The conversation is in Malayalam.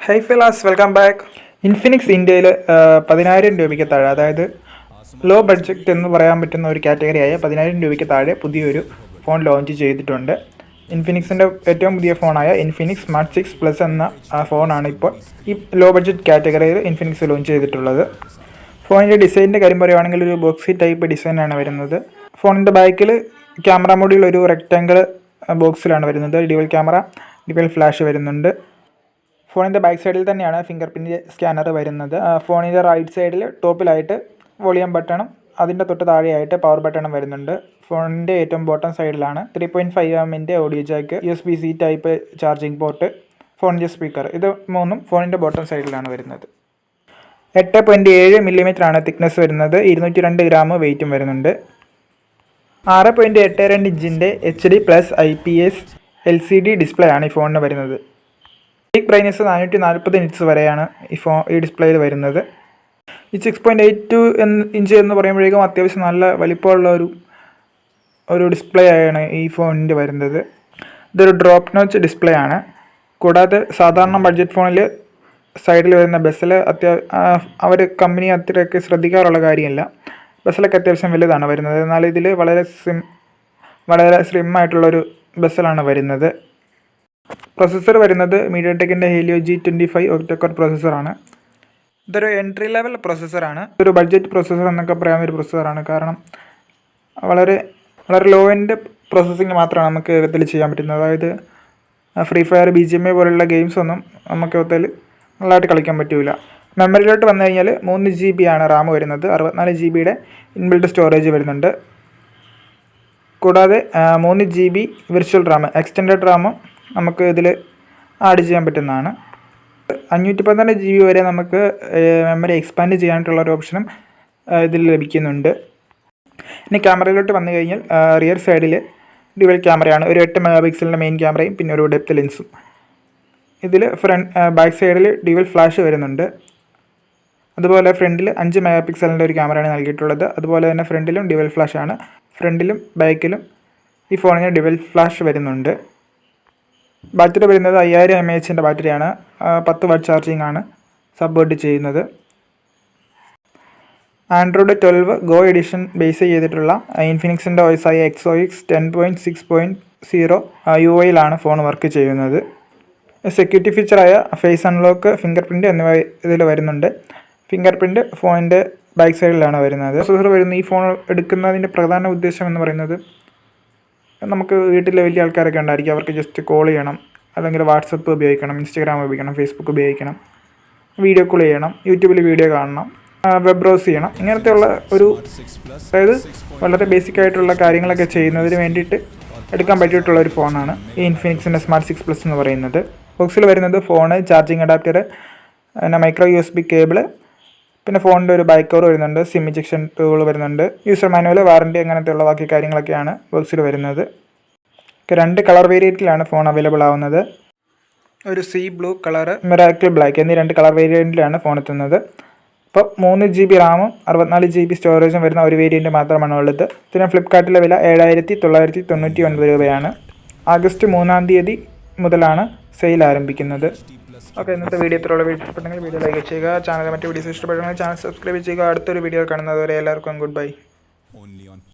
Hi fellas, welcome back. Infinix ഇന്ത്യയിൽ 10,000 രൂപയ്ക്ക് താഴെ, അതായത് ലോ ബഡ്ജറ്റ് എന്ന് പറയാൻ പറ്റുന്ന ഒരു കാറ്റഗറിയായ 10,000 രൂപയ്ക്ക് താഴെ പുതിയൊരു ഫോൺ ലോഞ്ച് ചെയ്തിട്ടുണ്ട്. ഇൻഫിനിക്സിൻ്റെ ഏറ്റവും പുതിയ ഫോണായ ഇൻഫിനിക്സ് സ്മാർട്ട് 6 പ്ലസ് എന്ന ഫോണാണ് ഇപ്പോൾ ഈ ലോ ബഡ്ജറ്റ് കാറ്റഗറിയിൽ ഇൻഫിനിക്സ് ലോഞ്ച് ചെയ്തിട്ടുള്ളത്. ഫോണിൻ്റെ ഡിസൈനിൻ്റെ കാര്യം പറയുകയാണെങ്കിൽ ഒരു ബോക്സി ടൈപ്പ് ഡിസൈനാണ് വരുന്നത്. ഫോണിൻ്റെ ബാക്കിൽ ക്യാമറ മോഡിൽ ഒരു റെക്റ്റാങ്കിൾ ബോക്സിലാണ് വരുന്നത്. ഡ്യുവൽ ക്യാമറ, ഡ്യുവൽ ഫ്ലാഷ് വരുന്നുണ്ട്. ഫോണിൻ്റെ ബാക്ക് സൈഡിൽ തന്നെയാണ് ഫിംഗർ പ്രിൻറ്റ് സ്കാനർ വരുന്നത്. ഫോണിൻ്റെ റൈറ്റ് സൈഡിൽ ടോപ്പിലായിട്ട് വോളിയം ബട്ടണും അതിൻ്റെ തൊട്ട് താഴെയായിട്ട് പവർ ബട്ടണും വരുന്നുണ്ട്. ഫോണിൻ്റെ ഏറ്റവും ബോട്ടം സൈഡിലാണ് 3.5 mm audio Jack, USB-C type charging port, ഫോണിൻ്റെ സ്പീക്കർ. ഇത് മൂന്നും ഫോണിൻ്റെ ബോട്ടം സൈഡിലാണ് വരുന്നത്. 8.7 mm ആണ് തിക്നെസ് വരുന്നത്. 202 ഗ്രാം വെയിറ്റും വരുന്നുണ്ട്. 6.82 ഇഞ്ചിൻ്റെ HD+ IPS LCD ഡിസ്പ്ലേ ആണ് ഈ ഫോണിന് വരുന്നത്. പീക്ക് ബ്രൈറ്റ്നസ് 440 നിറ്റ്സ് വരെയാണ് ഈ ഡിസ്പ്ലേയിൽ വരുന്നത്. ഈ 6.82 ഇഞ്ച് എന്ന് പറയുമ്പോഴേക്കും അത്യാവശ്യം നല്ല വലിപ്പമുള്ള ഒരു ഡിസ്പ്ലേ ആണ് ഈ ഫോണിൻ്റെ വരുന്നത്. ഇതൊരു ഡ്രോപ്പ് നോച്ച് ഡിസ്പ്ലേ ആണ്. കൂടാതെ സാധാരണ ബഡ്ജറ്റ് ഫോണിൽ സൈഡിൽ വരുന്ന ബെസൽ അവർ കമ്പനി അത്രയൊക്കെ ശ്രദ്ധിക്കാറുള്ള കാര്യമല്ല. ബെസലൊക്കെ അത്യാവശ്യം വലുതാണ് വരുന്നത്. എന്നാൽ ഇതിൽ വളരെ സ്ലിം ആയിട്ടുള്ളൊരു ബെസലാണ് വരുന്നത്. പ്രൊസസ്സർ വരുന്നത് മീഡിയടെക്കിൻ്റെ ഹീലിയോ G25 ഒക്ടോകോർ പ്രൊസസ്സറാണ്. ഇതൊരു എൻട്രി ലെവൽ പ്രൊസസ്സറാണ്. ഒരു ബഡ്ജറ്റ് പ്രൊസസ്സർ എന്നൊക്കെ പറയാവുന്ന ഒരു പ്രൊസസ്സറാണ്. കാരണം വളരെ ലോ എൻഡ് പ്രോസസ്സിങ് മാത്രമാണ് നമുക്ക് ഇതിൽ ചെയ്യാൻ പറ്റുന്നത്. അതായത് ഫ്രീ ഫയർ, bgmi പോലുള്ള ഗെയിംസ് ഒന്നും നമുക്ക് ഇതിൽ നല്ലതായിട്ട് കളിക്കാൻ പറ്റില്ല. മെമ്മറിയിലോട്ട് വന്നു കഴിഞ്ഞാൽ 3 GB ആണ് റാം വരുന്നത്. 64 GB ഇൻബിൽറ്റ് സ്റ്റോറേജ് വരുന്നുണ്ട്. കൂടാതെ 3 GB വിർച്വൽ റാം, എക്സ്റ്റൻഡഡ് റാമും നമുക്ക് ഇതിൽ ആഡ് ചെയ്യാൻ പറ്റുന്നതാണ്. 512 GB വരെ നമുക്ക് മെമ്മറി എക്സ്പാൻഡ് ചെയ്യാനായിട്ടുള്ള ഒരു ഓപ്ഷനും ഇതിൽ ലഭിക്കുന്നുണ്ട്. ഇനി ക്യാമറയിലോട്ട് വന്നു കഴിഞ്ഞാൽ റിയർ സൈഡിൽ ഡ്യുവൽ ക്യാമറയാണ്. ഒരു 8 MP മെയിൻ ക്യാമറയും പിന്നെ ഒരു ഡെപ്ത് ലെൻസും. ഇതിൽ ബാക്ക് സൈഡിൽ ഡ്യുവൽ ഫ്ലാഷ് വരുന്നുണ്ട്. അതുപോലെ ഫ്രണ്ടിൽ 5 MP ഒരു ക്യാമറയാണ് നൽകിയിട്ടുള്ളത്. അതുപോലെ തന്നെ ഫ്രണ്ടിലും ഡ്യുവൽ ഫ്ലാഷാണ്. ഫ്രണ്ടിലും ബാക്കിലും ഈ ഫോണിന് ഡ്യുവൽ ഫ്ലാഷ് വരുന്നുണ്ട്. ബാറ്ററി വരുന്നത് 5000 mAh ബാറ്ററിയാണ്. 10 വാട്ട് ചാർജിങ് ആണ് സപ്പോർട്ട് ചെയ്യുന്നത്. ആൻഡ്രോയിഡ് 12 ഗോ എഡിഷൻ ബേസ് ചെയ്തിട്ടുള്ള ഇൻഫിനിക്സിൻ്റെ OS ആയ XOX 10.6.0 UI ഫോൺ വർക്ക് ചെയ്യുന്നത്. സെക്യൂരിറ്റി ഫീച്ചറായ ഫേസ് അൺലോക്ക്, ഫിംഗർ പ്രിൻറ്റ് എന്നിവ ഇതിൽ വരുന്നുണ്ട്. ഫിംഗർ പ്രിൻറ്റ് ഫോണിൻ്റെ ബാക്ക് സൈഡിലാണ് വരുന്നത്. പ്രൊസസ്സർ വരുന്ന ഈ ഫോൺ എടുക്കുന്നതിൻ്റെ പ്രധാന ഉദ്ദേശം എന്ന് പറയുന്നത്, നമുക്ക് വീട്ടിലെ വലിയ ആൾക്കാരൊക്കെ ഉണ്ടായിരിക്കും. അവർക്ക് ജസ്റ്റ് കോൾ ചെയ്യണം, അല്ലെങ്കിൽ വാട്സപ്പ് ഉപയോഗിക്കണം, ഇൻസ്റ്റാഗ്രാം ഉപയോഗിക്കണം, ഫേസ്ബുക്ക് ഉപയോഗിക്കണം, വീഡിയോ കോൾ ചെയ്യണം, യൂട്യൂബിൽ വീഡിയോ കാണണം, വെബ് ബ്രൗസ് ചെയ്യണം. ഇങ്ങനത്തെയുള്ള അതായത് വളരെ ബേസിക് ആയിട്ടുള്ള കാര്യങ്ങളൊക്കെ ചെയ്യുന്നതിന് വേണ്ടിയിട്ട് എടുക്കാൻ പറ്റിയിട്ടുള്ള ഒരു ഫോണാണ് ഈ ഇൻഫിനിക്സിൻ്റെ സ്മാർട്ട് 6 പ്ലസ് എന്ന് പറയുന്നത്. ബോക്സിൽ വരുന്നത് ഫോണ്, ചാർജിങ് അഡാപ്റ്റർ, പിന്നെ മൈക്രോ USB കേബിള്, പിന്നെ ഫോണിൻ്റെ ഒരു ബാക്ക് കവർ വരുന്നുണ്ട്, സിം ഇജക്ഷൻ ടൂൾ വരുന്നുണ്ട്, യൂസർ മാനുവൽ, വാറണ്ടി, അങ്ങനത്തെയുള്ള ബാക്കി കാര്യങ്ങളൊക്കെയാണ് ബോക്സിൽ വരുന്നത്. 2 കളർ വേരിയൻറ്റിലാണ് ഫോൺ അവൈലബിൾ ആവുന്നത്. ഒരു see blue colour, miracle black എന്നീ 2 കളർ വേരിയൻറ്റിലാണ് ഫോൺ എത്തുന്നത്. അപ്പോൾ 3 GB റാമും 64 GB സ്റ്റോറേജും വരുന്ന ഒരു വേരിയൻറ്റ് മാത്രമാണ് ഉള്ളത്. ഇതിന് ഫ്ലിപ്കാർട്ടിലെ വില 7,999 രൂപയാണ്. ആഗസ്റ്റ് 3 മുതലാണ് സെയിൽ ആരംഭിക്കുന്നത്. ഓക്കെ, ഇന്നത്തെ വീഡിയോ ഇത്രയുള്ള ഇഷ്ടപ്പെട്ടെങ്കിൽ വീഡിയോ ലൈക്ക് ചെയ്യുക. ചാനൽ മറ്റു വീഡിയോസ് ഇഷ്ടപ്പെട്ടെങ്കിൽ ചാനൽ സബ്സ്ക്രൈബ് ചെയ്യുക. അടുത്തൊരു വീഡിയോ കാണുന്നതുവരെ എല്ലാവർക്കും ഗുഡ് ബൈ.